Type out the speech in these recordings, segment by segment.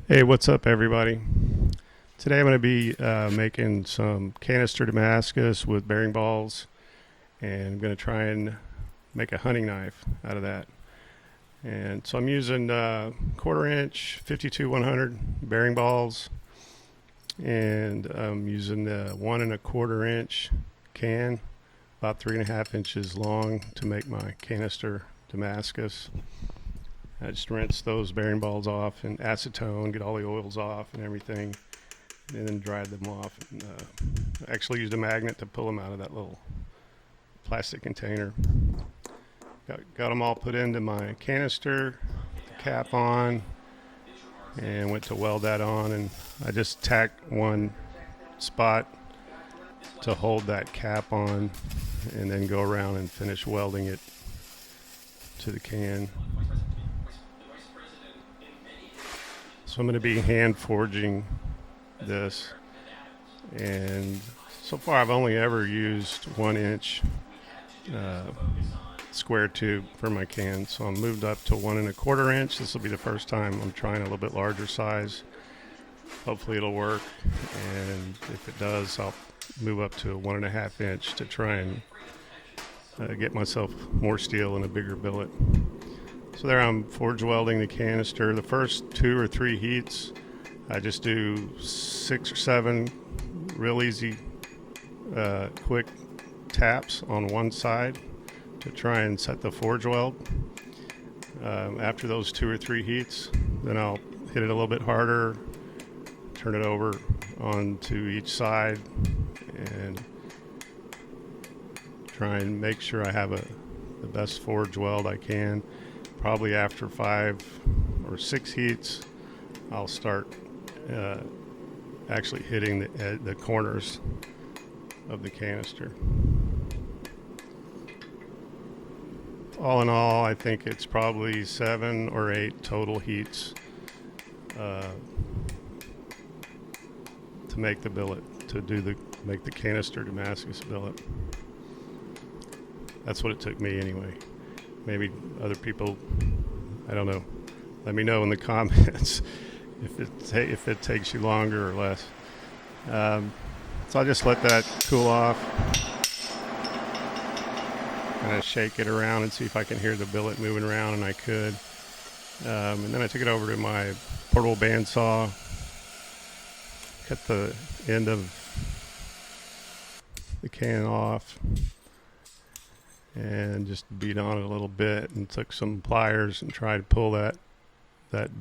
Hey, what's up, everybody? Today I'm going to be making some Canister Damascus with bearing balls, and I'm going to try and make a hunting knife out of that. And so I'm using quarter inch 52-100 bearing balls, and I'm using the 1 1/4 inch can, about 3.5 inches long, to make my Canister Damascus. I just rinse those bearing balls off in acetone, get all the oils off and everything, and then dried them off. And, I actually used a magnet to pull them out of that little plastic container. Got them all put into my canister, the cap on, and went to weld that on. And I just tacked one spot to hold that cap on, and then go around and finish welding it to the can. So I'm going to be hand forging this, and so far I've only ever used 1 inch square tube for my can, so I'm moved up to 1 1/4 inch. This will be the first time I'm trying a little bit larger size. Hopefully it'll work, and if it does, I'll move up to a 1.5 inch to try and get myself more steel and a bigger billet. So there I'm forge welding the canister. The first 2 or 3 heats, I just do 6 or 7 real easy, quick taps on one side to try and set the forge weld. After those 2 or 3 heats, then I'll hit it a little bit harder, turn it over onto each side, and try and make sure I have the best forge weld I can. Probably after 5 or 6 heats, I'll start actually hitting the corners of the canister. All in all, I think it's probably 7 or 8 total heats to make the billet, make the Canister Damascus billet. That's what it took me anyway. Maybe other people, I don't know. Let me know in the comments if it takes you longer or less. So I'll just let that cool off. Kind of shake it around and see if I can hear the billet moving around, and I could. And then I took it over to my portable bandsaw, cut the end of the can off, and just beat on it a little bit, and took some pliers and tried to pull that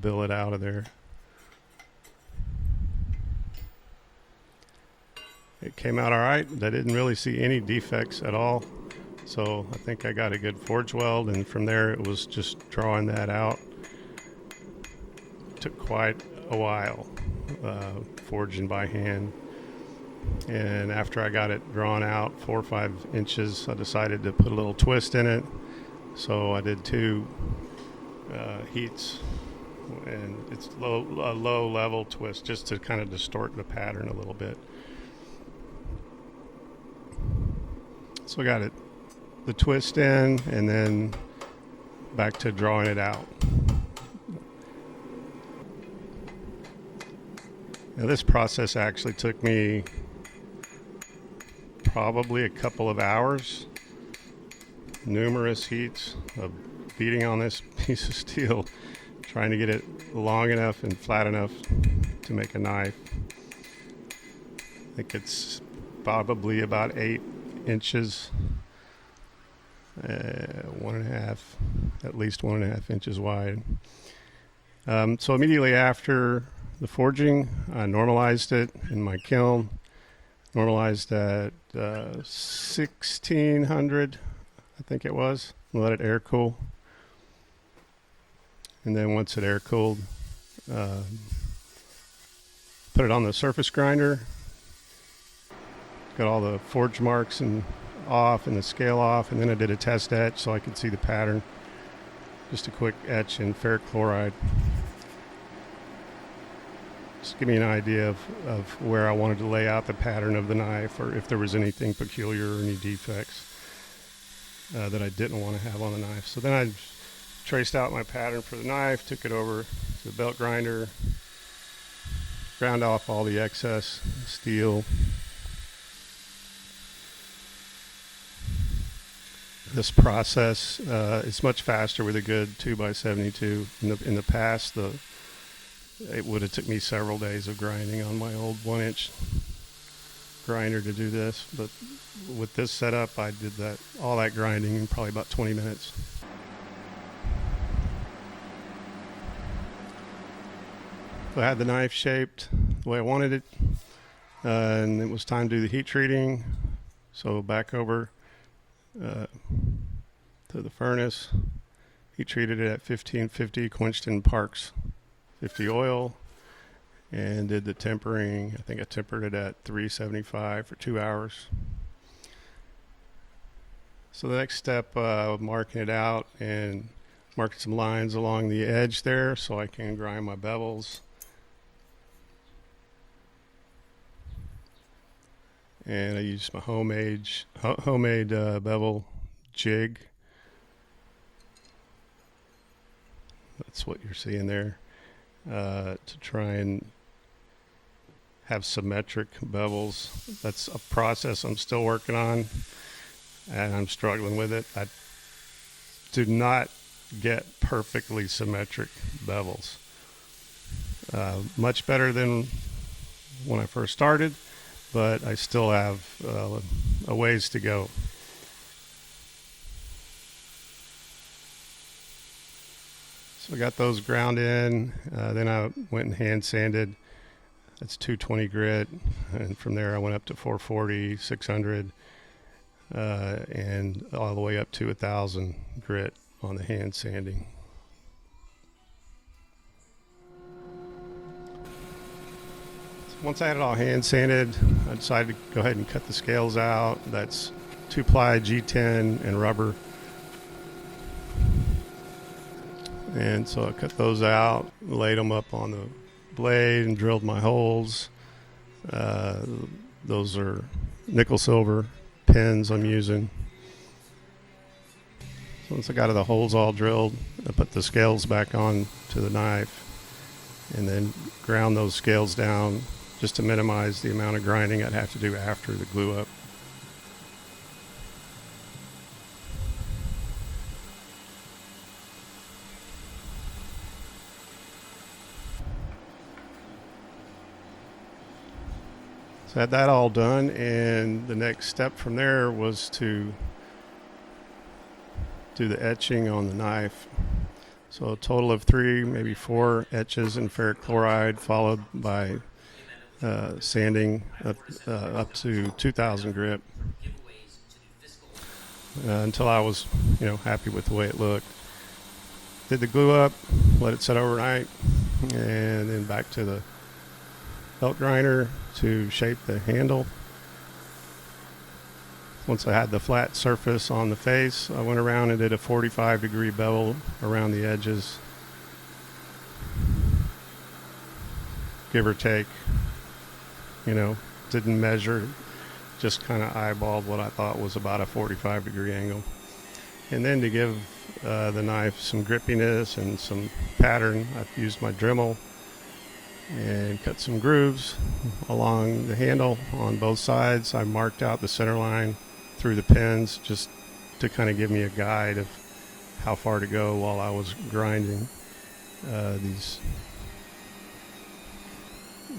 billet out of there. It came out all right. I didn't really see any defects at all, so I think I got a good forge weld, and from there it was just drawing that out. It took quite a while forging by hand. And after I got it drawn out 4 or 5 inches, I decided to put a little twist in it. So I did 2 heats, and it's a low level twist just to kind of distort the pattern a little bit. So I got the twist in, and then back to drawing it out. Now this process actually took me probably a couple of hours, numerous heats of beating on this piece of steel, trying to get it long enough and flat enough to make a knife. I think it's probably about 8 inches, 1.5, at least 1.5 inches wide. So immediately after the forging, I normalized it in my kiln. Normalized at 1600, I think it was. Let it air cool. And then once it air cooled, put it on the surface grinder. Got all the forge marks off and the scale off, and then I did a test etch so I could see the pattern. Just a quick etch in ferric chloride. Just give me an idea of where I wanted to lay out the pattern of the knife, or if there was anything peculiar or any defects that I didn't want to have on the knife. So then I traced out my pattern for the knife, took it over to the belt grinder, ground off all the excess steel. This process is much faster with a good 2x72. In the past, it would have took me several days of grinding on my old 1-inch grinder to do this, but with this setup, I did all that grinding in probably about 20 minutes. So I had the knife shaped the way I wanted it, and it was time to do the heat treating. So back over to the furnace, heat treated it at 1550, quenched in Parks 50 oil, and did the tempering. I think I tempered it at 375 for 2 hours. So the next step, marking it out and marking some lines along the edge there so I can grind my bevels. And I used my homemade bevel jig. That's what you're seeing there, to try and have symmetric bevels. That's a process I'm still working on, and I'm struggling with it. I do not get perfectly symmetric bevels. Much better than when I first started, but I still have a ways to go. So I got those ground in, then I went and hand sanded. That's 220 grit, and from there I went up to 440, 600, and all the way up to 1,000 grit on the hand sanding. Once I had it all hand sanded, I decided to go ahead and cut the scales out. That's 2-ply G10 and rubber. And so I cut those out, laid them up on the blade and drilled my holes. Those are nickel silver pins I'm using. So once I got the holes all drilled, I put the scales back on to the knife and then ground those scales down just to minimize the amount of grinding I'd have to do after the glue up. So I had that all done, and the next step from there was to do the etching on the knife. So a total of 3, maybe 4 etches in ferric chloride, followed by sanding up to 2,000 grit until I was, happy with the way it looked. Did the glue up, let it set overnight, and then back to the belt grinder to shape the handle. Once I had the flat surface on the face, I went around and did a 45-degree bevel around the edges, give or take. Didn't measure, just kind of eyeballed what I thought was about a 45-degree angle. And then to give the knife some grippiness and some pattern, I've used my Dremel and cut some grooves along the handle on both sides. I marked out the center line through the pins just to kind of give me a guide of how far to go while I was grinding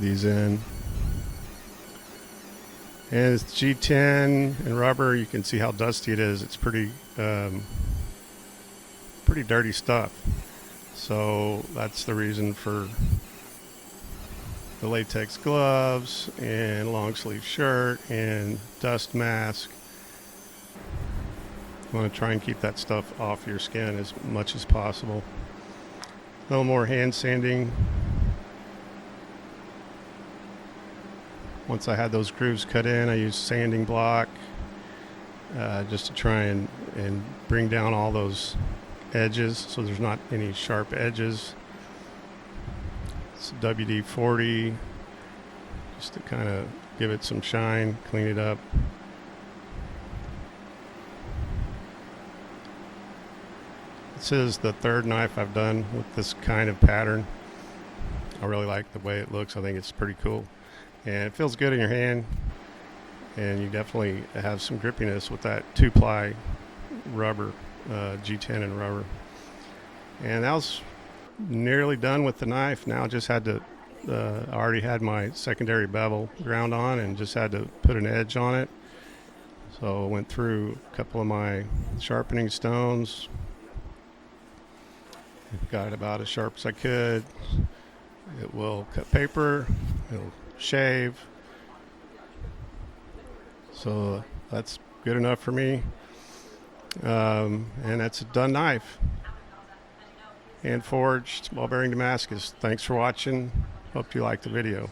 these in. And it's G10 and rubber. You can see how dusty it is. It's pretty dirty stuff. So that's the reason for the latex gloves and long sleeve shirt and dust mask. You want to try and keep that stuff off your skin as much as possible. A little more hand sanding. Once I had those grooves cut in, I used sanding block just to try and bring down all those edges so there's not any sharp edges. It's WD-40 just to kind of give it some shine, clean it up. This is the third knife I've done with this kind of pattern. I really like the way it looks. I think it's pretty cool, and it feels good in your hand, and you definitely have some grippiness with that 2-ply rubber, G10 and rubber. And that was nearly done with the knife. Now I just had to, I already had my secondary bevel ground on and just had to put an edge on it. So I went through a couple of my sharpening stones, got it about as sharp as I could. It will cut paper, it'll shave, so that's good enough for me. And that's a done knife, hand forged ball bearing Damascus. Thanks for watching. Hope you liked the video.